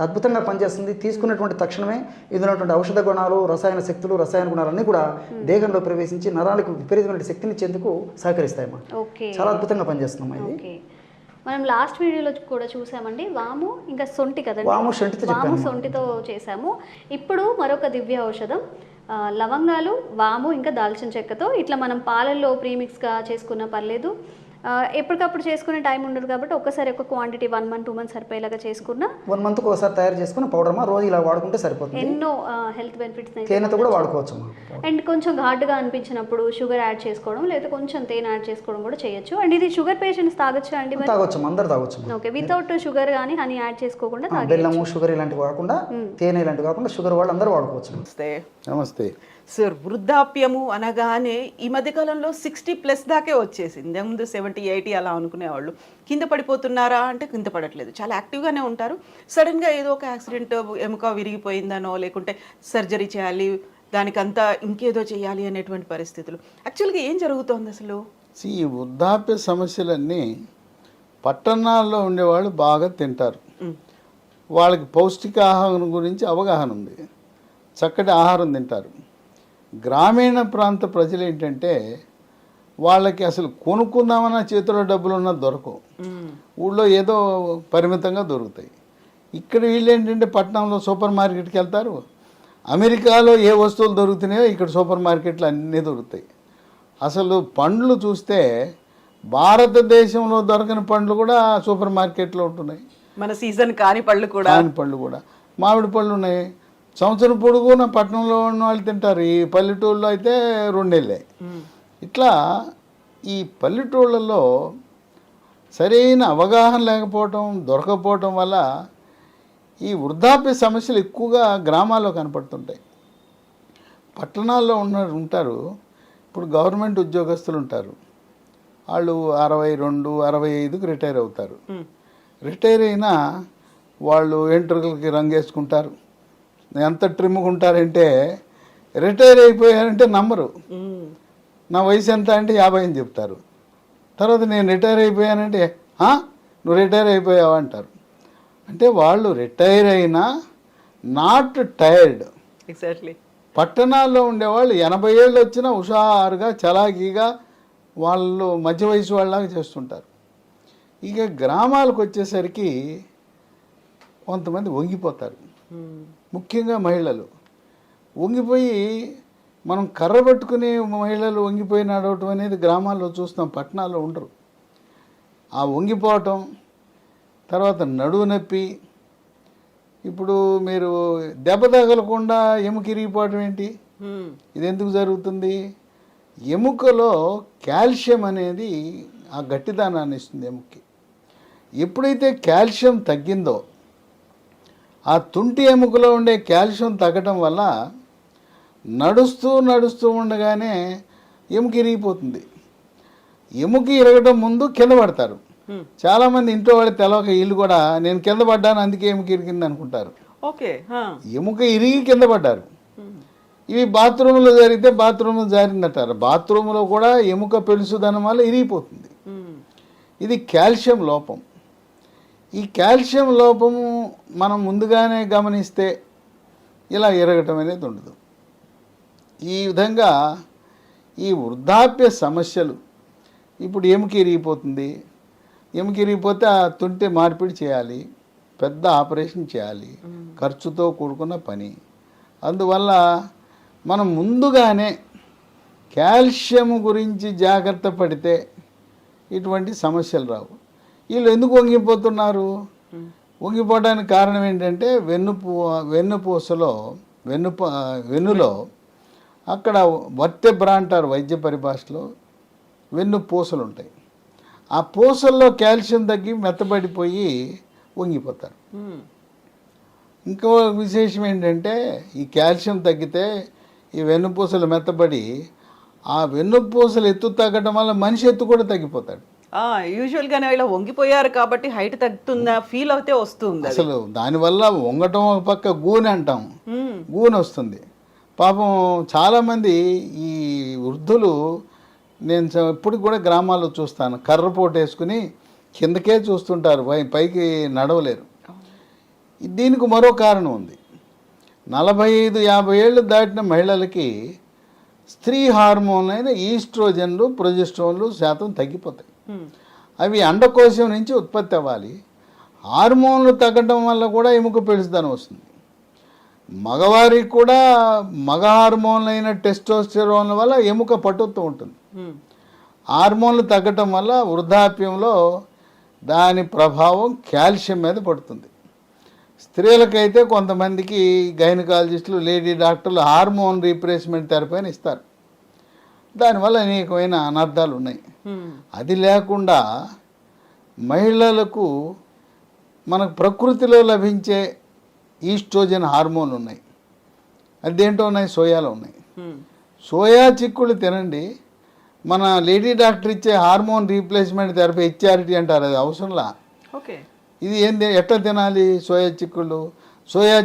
అద్భుతంగా పనిచేస్తుంది. తీసుకున్నటువంటి తక్షణమే ఇందులో ఉన్నటువంటి ఔషధ గుణాలు, రసాయన శక్తులు, రసాయన గుణాలన్నీ కూడా దేహంలో ప్రవేశించి నరాలకు విపరీతమైన శక్తిని ఇచ్చేందుకు సహకరిస్తాయమ్మా. చాలా అద్భుతంగా పనిచేస్తుందమ్మా ఇది. మనం లాస్ట్ వీడియోలో కూడా చూసామండి, వాము ఇంకా సొంటి కదండి, వాము సొంటితో చేసాము. ఇప్పుడు మరొక దివ్య ఔషధం లవంగాలు, వాము ఇంకా దాల్చిన చెక్కతో ఇట్లా మనం పాలల్లో ప్రీమిక్స్గా చేసుకున్నా పర్లేదు, ఎప్పటికప్పుడు చేసుకునే టైం ఉండదు కాబట్టి ఒక్కసారి ఒక క్వాంటిటీ 1 month 2 months సరిపోయేలాగా చేసుకున్నా 1 month ఒకసారి తయారు చేసుకున్న పౌడర్ రోజు ఇలా వాడుకుంటే సరిపోతుంది. ఎన్నో హెల్త్ బెనిఫిట్స్ తేనెతో కూడా వాడుకోవచ్చు. అండ్ కొంచెం ఘాటుగా అనిపించినప్పుడు షుగర్ యాడ్ చేసుకోవడం లేదా కొంచెం తేనె యాడ్ చేసుకోవడం కూడా చేయొచ్చు. అండ్ ఇది షుగర్ పేషెంట్స్ తాగొచ్చు అండి? తాగొచ్చు, అందరు తాగొచ్చు. ఓకే, వితౌట్ షుగర్ కానీ హనీ యాడ్ చేసుకోకుండా బెల్లము, షుగర్ ఇలాంటివి కాకుండా, తేనె ఇలాంటివి కాకుండా షుగర్ వాళ్ళు అందరూ వాడుకోవచ్చు. నమస్తే సార్. వృద్ధాప్యము అనగానే ఈ మధ్యకాలంలో 60+ దాకే వచ్చేసింది. ముందు 70, 80 అలా అనుకునేవాళ్ళు. కింద పడిపోతున్నారా అంటే కింద పడట్లేదు, చాలా యాక్టివ్గానే ఉంటారు. సడన్గా ఏదో ఒక యాక్సిడెంట్, ఎముక విరిగిపోయిందనో లేకుంటే సర్జరీ చేయాలి, దానికంతా ఇంకేదో చేయాలి అనేటువంటి పరిస్థితులు. యాక్చువల్గా ఏం జరుగుతోంది అసలు? ఈ వృద్ధాప్య సమస్యలన్నీ పట్టణాల్లో ఉండేవాళ్ళు బాగా తింటారు, వాళ్ళకి పౌష్టికాహారం గురించి అవగాహన ఉంది, చక్కటి ఆహారం తింటారు. గ్రామీణ ప్రాంత ప్రజలు ఏంటంటే వాళ్ళకి అసలు కొనుక్కుందామన్న చేతిలో డబ్బులున్నా దొరకవు, ఊళ్ళో ఏదో పరిమితంగా దొరుకుతాయి. ఇక్కడ వీళ్ళు ఏంటంటే పట్టణంలో సూపర్ మార్కెట్కి వెళ్తారు, అమెరికాలో ఏ వస్తువులు దొరుకుతున్నాయో ఇక్కడ సూపర్ మార్కెట్లు అన్నీ దొరుకుతాయి. అసలు పండ్లు చూస్తే భారతదేశంలో దొరకని పండ్లు కూడా సూపర్ మార్కెట్లో ఉంటున్నాయి. మన సీజన్ కాని పళ్ళు కూడా మామిడి పళ్ళు ఉన్నాయి. సంవత్సరం పొడుగున పట్టణంలో ఉన్న వాళ్ళు తింటారు, ఈ పల్లెటూళ్ళలో అయితే 2 నెలలే. ఇట్లా ఈ పల్లెటూళ్ళల్లో సరైన అవగాహన లేకపోవటం, దొరకపోవటం వల్ల ఈ వృద్ధాప్య సమస్యలు ఎక్కువగా గ్రామాల్లో కనపడుతుంటాయి. పట్టణాల్లో ఉంటారు. ఇప్పుడు గవర్నమెంట్ ఉద్యోగస్తులు ఉంటారు, వాళ్ళు 62, 65కి రిటైర్ అవుతారు. రిటైర్ అయినా వాళ్ళు వెంట్రుకలకి రంగేసుకుంటారు, ఎంత ట్రిమ్గా ఉంటారంటే రిటైర్ అయిపోయారంటే నమ్మరు. నా వయసు ఎంత అంటే 50 అని చెప్తారు. తర్వాత నేను రిటైర్ అయిపోయానంటే నువ్వు రిటైర్ అయిపోయావా అంటారు. అంటే వాళ్ళు రిటైర్ అయినా నాట్ టైర్డ్. ఎగ్జాక్ట్లీ. పట్టణాల్లో ఉండేవాళ్ళు 80 ఏళ్ళు వచ్చినా హుషారుగా చలాకీగా వాళ్ళు మధ్య వయసు వాళ్ళలాగా చేస్తుంటారు. ఇక గ్రామాలకు వచ్చేసరికి కొంతమంది వంగిపోతారు, ముఖ్యంగా మహిళలు వంగిపోయి, మనం కర్ర పట్టుకుని మహిళలు వంగిపోయి నడవటం అనేది గ్రామాల్లో చూస్తాం, పట్టణాల్లో ఉండరు. ఆ వంగిపోవటం, తర్వాత నడువు నొప్పి. ఇప్పుడు మీరు దెబ్బ తగలకుండా ఎముక ఇరిగిపోవటం ఏంటి? ఇది ఎందుకు జరుగుతుంది? ఎముకలో కాల్షియం అనేది ఆ గట్టిదానాన్ని ఇస్తుంది ఎముకకి. ఎప్పుడైతే కాల్షియం తగ్గిందో ఆ తుంటి ఎముకలో ఉండే కాల్షియం తగ్గటం వల్ల నడుస్తూ ఉండగానే ఎముక ఇరిగిపోతుంది. ఎముక ఇరగటం ముందు కింద పడతారు. చాలామంది ఇంట్లో వాళ్ళు తెలవక వీళ్ళు కూడా నేను కింద పడ్డాను అందుకే ఎముక ఇరిగింది అనుకుంటారు. ఓకే, ఎముక ఇరిగి కింద పడ్డారు. ఇవి బాత్రూంలో జరిగితే బాత్రూంలో జారిందంటారు. బాత్రూంలో కూడా ఎముక పెలుసుదనం వల్ల ఇరిగిపోతుంది. ఇది కాల్షియం లోపం. ఈ కాల్షియం లోపము మనం ముందుగానే గమనిస్తే ఇలా ఇరగటం అనేది ఉండదు. ఈ విధంగా ఈ వృద్ధాప్య సమస్యలు, ఇప్పుడు ఎముక ఇరిగిపోతుంది, ఎముక ఇరిగిపోతే ఆ తుంటి మార్పిడి చేయాలి, పెద్ద ఆపరేషన్ చేయాలి, ఖర్చుతో కూడుకున్న పని. అందువల్ల మనం ముందుగానే కాల్షియం గురించి జాగ్రత్త పడితే ఇటువంటి సమస్యలు రావు. వీళ్ళు ఎందుకు వంగిపోతున్నారు? వంగిపోవడానికి కారణం ఏంటంటే వెన్నుపూసలో వెన్నులో అక్కడ వర్టెబ్రా అంటారు వైద్య పరిభాషలో, వెన్నుపూసలు ఉంటాయి. ఆ పూసల్లో కాల్షియం తగ్గి మెత్తబడిపోయి వంగిపోతారు. ఇంకో విశేషం ఏంటంటే ఈ కాల్షియం తగ్గితే ఈ వెన్నుపూసలు మెత్తబడి ఆ వెన్నుపూసలు ఎత్తు తగ్గడం వల్ల మనిషి ఎత్తు కూడా తగ్గిపోతాడు. యూజువల్గానే ఇలా వంగిపోయారు కాబట్టి హైట్ తగ్గుతుందా ఫీల్ అయితే వస్తుంది. అసలు దానివల్ల వంగటం ఒక పక్క గూనె అంటాం, గూనె వస్తుంది. పాపం చాలామంది ఈ వృద్ధులు నేను ఇప్పటికి కూడా గ్రామాల్లో చూస్తాను, కర్రపోటు వేసుకుని కిందకే చూస్తుంటారు, పైకి నడవలేరు. దీనికి మరో కారణం ఉంది. 45-50 ఏళ్ళు దాటిన మహిళలకి స్త్రీ హార్మోన్లు అయిన ఈస్ట్రోజన్లు ప్రొజెస్ట్రాన్లు శాతం తగ్గిపోతాయి. అవి అండకోశం నుంచి ఉత్పత్తి అవ్వాలి. హార్మోన్లు తగ్గడం వల్ల కూడా ఎముక పెలుసుదనం వస్తుంది. మగవారికి కూడా మగ హార్మోన్లు అయిన టెస్టోస్టెరోన్ల వల్ల ఎముక పట్టుతూ ఉంటుంది. హార్మోన్లు తగ్గటం వల్ల వృద్ధాప్యంలో దాని ప్రభావం కాల్షియం మీద పడుతుంది. స్త్రీలకైతే కొంతమందికి గైనకాలజిస్టులు, లేడీ డాక్టర్లు హార్మోన్ రీప్లేస్మెంట్ థెరపీ అని ఇస్తారు. దానివల్ల అనేకమైన అనర్థాలు ఉన్నాయి. అది లేకుండా మహిళలకు మనకు ప్రకృతిలో లభించే ఈస్ట్రోజన్ హార్మోన్లు ఉన్నాయి. అదేంటో ఉన్నాయి, సోయాలో ఉన్నాయి. సోయా చిక్కుళ్ళు తినండి. మన లేడీ డాక్టర్ ఇచ్చే హార్మోన్ రీప్లేస్మెంట్ థెరపీ హెచ్ఆర్టీ అంటారు, అది అవసరంలా. ఓకే, ఇది ఏంది, ఎట్లా తినాలి? సోయా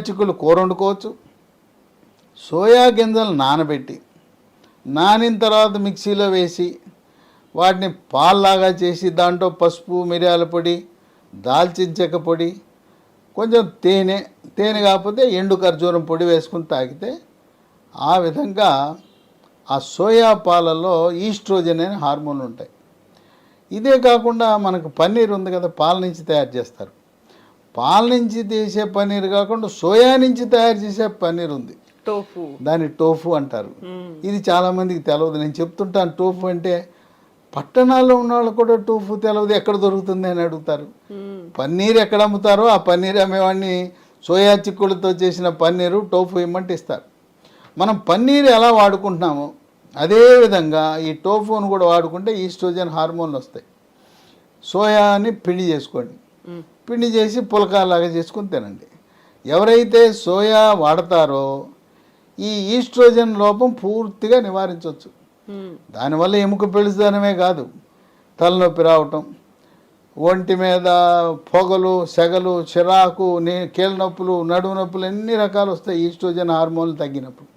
చిక్కుళ్ళు కూర వండుకోవచ్చు. సోయా గింజలు నానబెట్టి, నానిన తర్వాత మిక్సీలో వేసి వాటిని పాల్లాగా చేసి దాంట్లో పసుపు, మిరియాల పొడి, దాల్చిన చెక్క పొడి, కొంచెం తేనె కాకపోతే ఎండు ఖర్జూరం పొడి వేసుకుని తాగితే ఆ విధంగా ఆ సోయా పాలలో ఈస్ట్రోజన్ అనే హార్మోన్లు ఉంటాయి. ఇదే కాకుండా మనకు పన్నీర్ ఉంది కదా, పాల నుంచి తయారు చేస్తారు. పాల నుంచి తీసే పన్నీర్ కాకుండా సోయా నుంచి తయారు చేసే పన్నీర్ ఉంది, టోఫు. దాన్ని టోఫు అంటారు. ఇది చాలామందికి తెలియదు. నేను చెప్తుంటాను టోఫు అంటే, పట్టణాల్లో ఉన్న వాళ్ళు కూడా టోఫు తెలియదు, ఎక్కడ దొరుకుతుంది అని అడుగుతారు. పన్నీర్ ఎక్కడ అమ్ముతారో ఆ పన్నీర్ అమ్మేవాడిని సోయా చిక్కులతో చేసిన పన్నీరు టోఫు ఇమ్మంటే ఇస్తారు. మనం పన్నీర్ ఎలా వాడుకుంటున్నామో అదేవిధంగా ఈ టోఫును కూడా వాడుకుంటే ఈస్ట్రోజన్ హార్మోన్లు వస్తాయి. సోయాని పిండి చేసుకోండి, పిండి చేసి పులకాలాగా చేసుకుని తినండి. ఎవరైతే సోయా వాడతారో ఈ ఈస్ట్రోజన్ లోపం పూర్తిగా నివారించవచ్చు. దానివల్ల ఎముక పెలుసుదనమే కాదు, తలనొప్పి రావటం, ఒంటి మీద పొగలు, సెగలు, చిరాకు, కీళ్ళ నొప్పులు, నడుము నొప్పులు ఎన్ని రకాలు వస్తాయి ఈస్ట్రోజన్ హార్మోన్లు తగ్గినప్పుడు.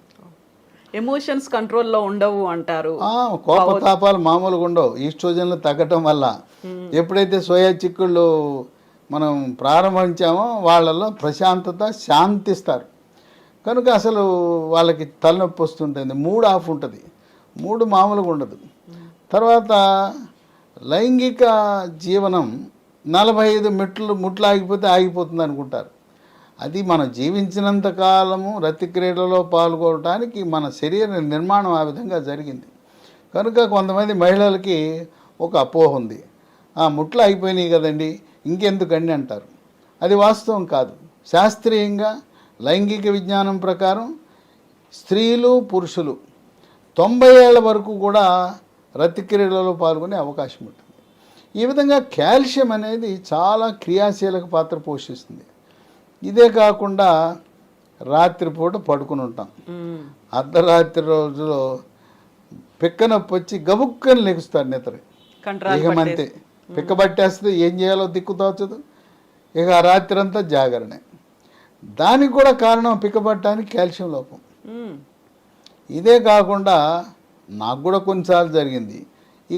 ఎమోషన్స్ కంట్రోల్లో ఉండవు అంటారు. కోపతాపాలు మామూలుగా ఉండవు ఈస్ట్రోజన్లు తగ్గటం వల్ల. ఎప్పుడైతే సోయా చిక్కుళ్ళు మనం ప్రారంభించామో వాళ్ళల్లో ప్రశాంతత, శాంతిస్తారు. కనుక అసలు వాళ్ళకి తలనొప్పి వస్తుంటుంది, మూడ్ ఆఫ్ ఉంటుంది, మూడు మామూలుగా ఉండదు. తర్వాత లైంగిక జీవనం 45 ముట్లు ఆగిపోతే ఆగిపోతుంది అనుకుంటారు. అది మనం జీవించినంత కాలము రతి క్రీడలో పాల్గొనడానికి మన శరీర నిర్మాణం ఆ విధంగా జరిగింది. కనుక కొంతమంది మహిళలకి ఒక అపోహ ఉంది, ముట్లు అయిపోయినాయి కదండి ఇంకెందుకండి అంటారు. అది వాస్తవం కాదు. శాస్త్రీయంగా లైంగిక విజ్ఞానం ప్రకారం స్త్రీలు, పురుషులు 90 ఏళ్ల వరకు కూడా రతి క్రీడలో పాల్గొనే అవకాశం ఉంటుంది. ఈ విధంగా కాల్షియం అనేది చాలా క్రియాశీలక పాత్ర పోషిస్తుంది. ఇదే కాకుండా రాత్రిపూట పడుకుని ఉంటాం, అర్ధరాత్రి రోజులో పిక్క నొప్పి వచ్చి గబుక్కని లెగుస్తాడు నిద్ర, ఇక అంతే పిక్క పట్టేస్తుంది, ఏం చేయాలో దిక్కు తోచదు, ఇక ఆ రాత్రి అంతా జాగరణే. దానికి కూడా కారణం పిక్క పట్టడానికి కాల్షియం లోపం. ఇదే కాకుండా నాకు కూడా కొన్నిసార్లు జరిగింది, ఈ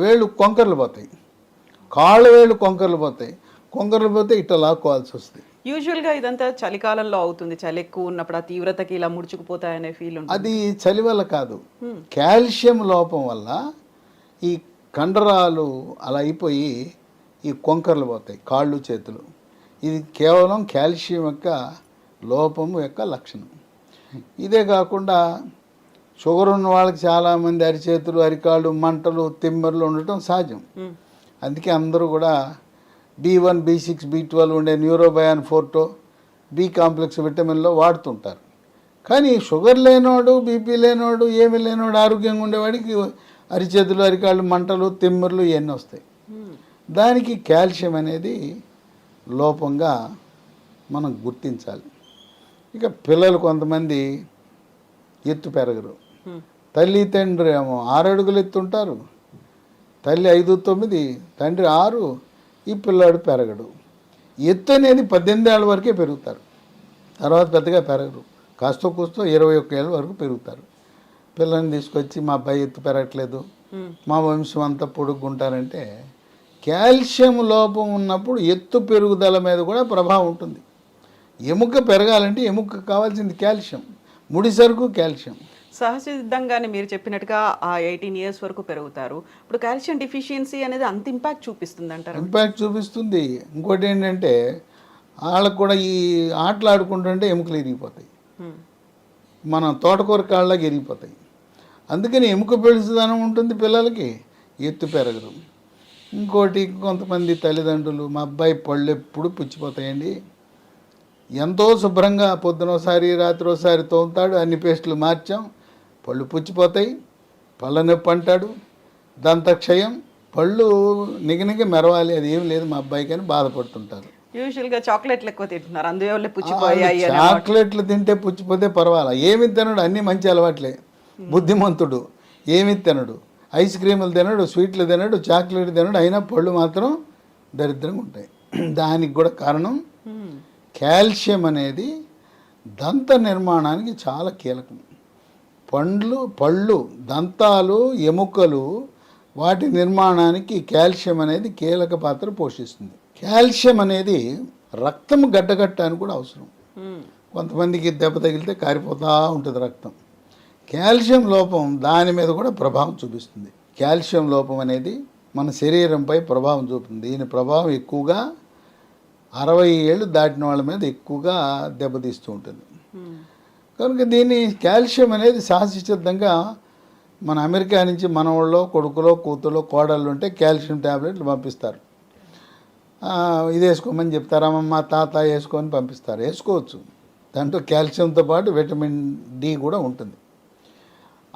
వేళ్ళు కొంకర్లు పోతాయి, కాళ్ళ వేళ్ళు కొంకర్లు పోతాయి, కొంకర్లు పోతే ఇట్లా లాక్కోవాల్సి వస్తుంది. యూజువల్గా ఇదంతా చలికాలంలో అవుతుంది, చలి ఎక్కువ ఉన్నప్పుడు ఆ తీవ్రతకి ఇలా ముడుచుకుపోతాయనే ఫీల్ ఉంటుంది. అది చలి వల్ల కాదు, కాల్షియం లోపం వల్ల ఈ కండరాలు అలా అయిపోయి ఈ కొంకర్లు పోతాయి, కాళ్ళు చేతులు. ఇది కేవలం కాల్షియం యొక్క లోపం యొక్క లక్షణం. ఇదే కాకుండా షుగర్ ఉన్న వాళ్ళకి చాలామంది అరిచేతులు, అరికాళ్ళు, మంటలు, తిమ్మెరలు ఉండటం సహజం. అందుకే అందరూ కూడా B1, B6, B12 ఉండే న్యూరోబయాన్ ఫోర్టో, బి కాంప్లెక్స్ విటమిన్లో వాడుతుంటారు. కానీ షుగర్ లేనోడు, బీపీ లేనోడు, ఏమీ లేనోడు, ఆరోగ్యంగా ఉండేవాడికి అరిచేతులు, అరికాళ్ళు, మంటలు, తిమ్మెరలు ఇవన్నీ వస్తాయి. దానికి కాల్షియం అనేది లోపంగా మనం గుర్తించాలి. ఇక పిల్లలు కొంతమంది ఎత్తు పెరగరు, తల్లి తండ్రి ఏమో 6 అడుగులు ఎత్తుంటారు, తల్లి 5, 9, తండ్రి 6, ఈ పిల్లాడు పెరగడు. ఎత్తు అనేది 18 ఏళ్ళ వరకే పెరుగుతారు, తర్వాత పెద్దగా పెరగరు, కాస్తో కూస్తో 21 ఏళ్ళ వరకు పెరుగుతారు. పిల్లల్ని తీసుకొచ్చి మా అబ్బాయి ఎత్తు పెరగట్లేదు, మా వంశం అంతా పొడుగుంటారంటే కాల్షియం లోపం ఉన్నప్పుడు ఎత్తు పెరుగుదల మీద కూడా ప్రభావం ఉంటుంది. ఎముక పెరగాలంటే ఎముక కావాల్సింది కాల్షియం, ముడి సరుకు కాల్షియం. సహజసిద్ధంగానే మీరు చెప్పినట్టుగా ఆ 18 ఇయర్స్ వరకు పెరుగుతారు. ఇప్పుడు కాల్షియం డిఫిషియన్సీ అనేది అంత ఇంపాక్ట్ చూపిస్తుంది అంటారు? ఇంపాక్ట్ చూపిస్తుంది. ఇంకోటి ఏంటంటే వాళ్ళకు కూడా ఈ ఆటలు ఆడుకుంటుంటే ఎముకలు ఇరిగిపోతాయి, మన తోటకూర కాళ్ళకి ఇరిగిపోతాయి. అందుకని ఎముక పెడుసుదనం ఉంటుంది పిల్లలకి, ఎత్తు పెరగరు. ఇంకోటి కొంతమంది తల్లిదండ్రులు, మా అబ్బాయి పళ్ళు ఎప్పుడు పుచ్చిపోతాయండి, ఎంతో శుభ్రంగా పొద్దున ఒకసారి రాత్రి ఒకసారి తోముతాడు, అన్ని పేస్టులు మార్చాం, పళ్ళు పుచ్చిపోతాయి, పళ్ళ నొప్పి అంటాడు, దంతక్షయం, పళ్ళు నిగనిగ మెరవాలి, అది ఏం లేదు మా అబ్బాయికి అని బాధపడుతుంటారు. యూజువల్గా చాక్లెట్లు ఎక్కువ తింటున్నారు, అందువల్ల పుచ్చిపోయాయి. చాక్లెట్లు తింటే పుచ్చిపోతే పర్వాలా, ఏమి తినడు, అన్నీ మంచి అలవాట్లే, బుద్ధిమంతుడు, ఏమి తినడు, ఐస్ క్రీములు తినడు, స్వీట్లు తినడు, చాక్లెట్ తినడు, అయినా పళ్ళు మాత్రం దరిద్రంగా ఉంటాయి. దానికి కూడా కారణం కాల్షియం అనేది దంత నిర్మాణానికి చాలా కీలకం. పళ్ళు, దంతాలు, ఎముకలు, వాటి నిర్మాణానికి కాల్షియం అనేది కీలక పాత్ర పోషిస్తుంది. కాల్షియం అనేది రక్తం గడ్డగట్టడానికి కూడా అవసరం. కొంతమందికి దెబ్బ తగిలితే కారిపోతూ ఉంటుంది రక్తం. కాల్షియం లోపం దాని మీద కూడా ప్రభావం చూపిస్తుంది. కాల్షియం లోపం అనేది మన శరీరంపై ప్రభావం చూపుతుంది. దీని ప్రభావం ఎక్కువగా 60 ఏళ్ళు దాటిన వాళ్ళ మీద ఎక్కువగా దెబ్బతీస్తూ ఉంటుంది. కనుక దీన్ని కాల్షియం అనేది సహజసిద్ధంగా మన అమెరికా నుంచి మన వాళ్ళలో కొడుకులో, కూతులో, కోడళ్ళు ఉంటే కాల్షియం ట్యాబ్లెట్లు పంపిస్తారు. ఇది వేసుకోమని చెప్తారు, అమ్మమ్మ తాత వేసుకొని పంపిస్తారు. వేసుకోవచ్చు, దాంట్లో కాల్షియంతో పాటు విటమిన్ డి కూడా ఉంటుంది.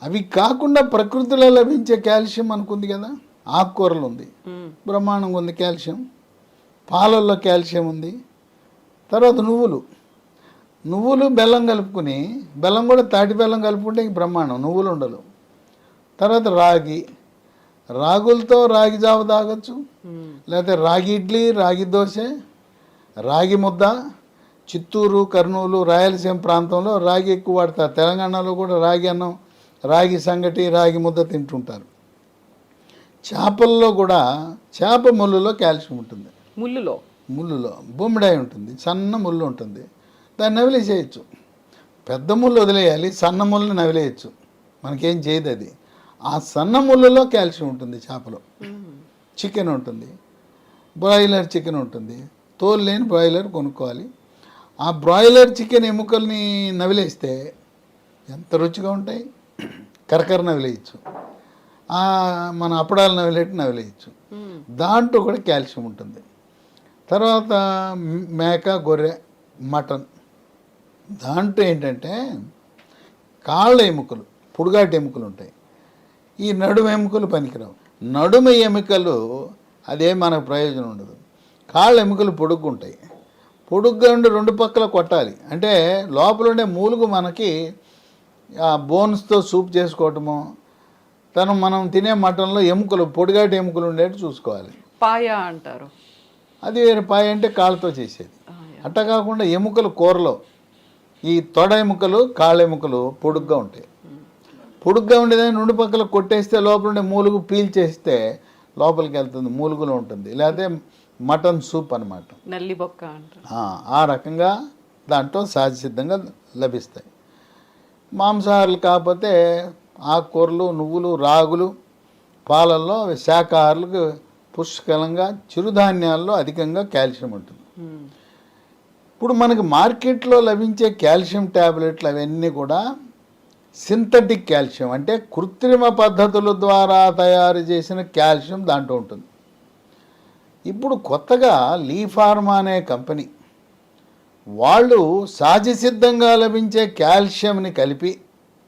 అవి కాకుండా ప్రకృతిలో లభించే కాల్షియం అనుకుంది కదా, ఆకుకూరలు ఉంది, బ్రహ్మాండంగా ఉంది కాల్షియం, పాలల్లో కాల్షియం ఉంది. తర్వాత నువ్వులు బెల్లం కలుపుకుని, బెల్లం కూడా తాటి బెల్లం కలుపుకుంటే ఇంక బ్రహ్మాండం, నువ్వులు ఉండలు. తర్వాత రాగులతో రాగి జావ తాగొచ్చు, లేకపోతే రాగి ఇడ్లీ, రాగి దోశ, రాగి ముద్ద. చిత్తూరు, కర్నూలు, రాయలసీమ ప్రాంతంలో రాగి ఎక్కువ వాడతారు. తెలంగాణలో కూడా రాగి అన్నం, రాగి సంగటి, రాగి ముద్ద తింటుంటారు. చేపల్లో కూడా చేప ముళ్ళులో కాల్షియం ఉంటుంది. ముళ్ళులో బొమ్మిడాయి ఉంటుంది, సన్న ముళ్ళు ఉంటుంది, దాన్ని నవిలేసేయచ్చు. పెద్ద ముళ్ళు వదిలేయాలి, సన్న ముళ్ళని నవిలేయచ్చు, మనకేం చేయదు అది. ఆ సన్న ముళ్ళలో కాల్షియం ఉంటుంది. చేపలో చికెన్ ఉంటుంది, బ్రాయిలర్ చికెన్ ఉంటుంది, తోలు లేని బ్రాయిలర్ కొనుక్కోవాలి. ఆ బ్రాయిలర్ చికెన్ ఎముకల్ని నవిలేస్తే ఎంత రుచిగా ఉంటాయి. కరకర నవిలేయచ్చు, మన అప్పడాలు నవిలేయచ్చు, దాంట్లో కూడా కాల్షియం ఉంటుంది. తర్వాత మేక, గొర్రె, మటన్, దాంట్లో ఏంటంటే కాళ్ళ ఎముకలు, పుడుగాటి ఎముకలు ఉంటాయి, ఈ నడుము ఎముకలు పనికిరావు. నడుము ఎముకలు అదే మనకు ప్రయోజనం ఉండదు. కాళ్ళ ఎముకలు పొడుగ్గుంటాయి. పొడుగ్గా ఉండి రెండు పక్కల కొట్టాలి. అంటే లోపల ఉండే మూలుగు మనకి ఆ బోన్స్తో సూప్ చేసుకోవటము, మనం తినే మటన్లో ఎముకలు పొడిగాటి ఎముకలు ఉండేట్టు చూసుకోవాలి. పాయ అంటారు. అది వేరే పాయ అంటే కాళ్ళతో చేసేది. అట్ట కాకుండా ఎముకలు కూరలో ఈ తొడ ఎముకలు కాళ్ళ ఎముకలు పొడుగ్గా ఉంటాయి. పొడుగ్గా ఉండేదాన్ని రెండు పక్కల కొట్టేస్తే లోపల ఉండే మూలుగు పీల్చేస్తే లోపలికి వెళ్తుంది, మూలుగులో ఉంటుంది. లేకపోతే మటన్ సూప్ అనమాట, నల్లి బొక్క అంటారు. ఆ రకంగా దాంట్లో సహజసిద్ధంగా లభిస్తాయి. మాంసాహారులు కాకపోతే ఆకుకూరలు, నువ్వులు, రాగులు, పాలల్లో శాకాహారులకు పుష్కలంగా, చిరుధాన్యాల్లో అధికంగా కాల్షియం ఉంటుంది. ఇప్పుడు మనకి మార్కెట్లో లభించే కాల్షియం ట్యాబ్లెట్లు అవన్నీ కూడా సింథటిక్ కాల్షియం, అంటే కృత్రిమ పద్ధతుల ద్వారా తయారు చేసిన కాల్షియం దాంట్లో ఉంటుంది. ఇప్పుడు కొత్తగా లీ ఫార్మా అనే కంపెనీ వాళ్ళు సహజసిద్ధంగా లభించే కాల్షియంని కలిపి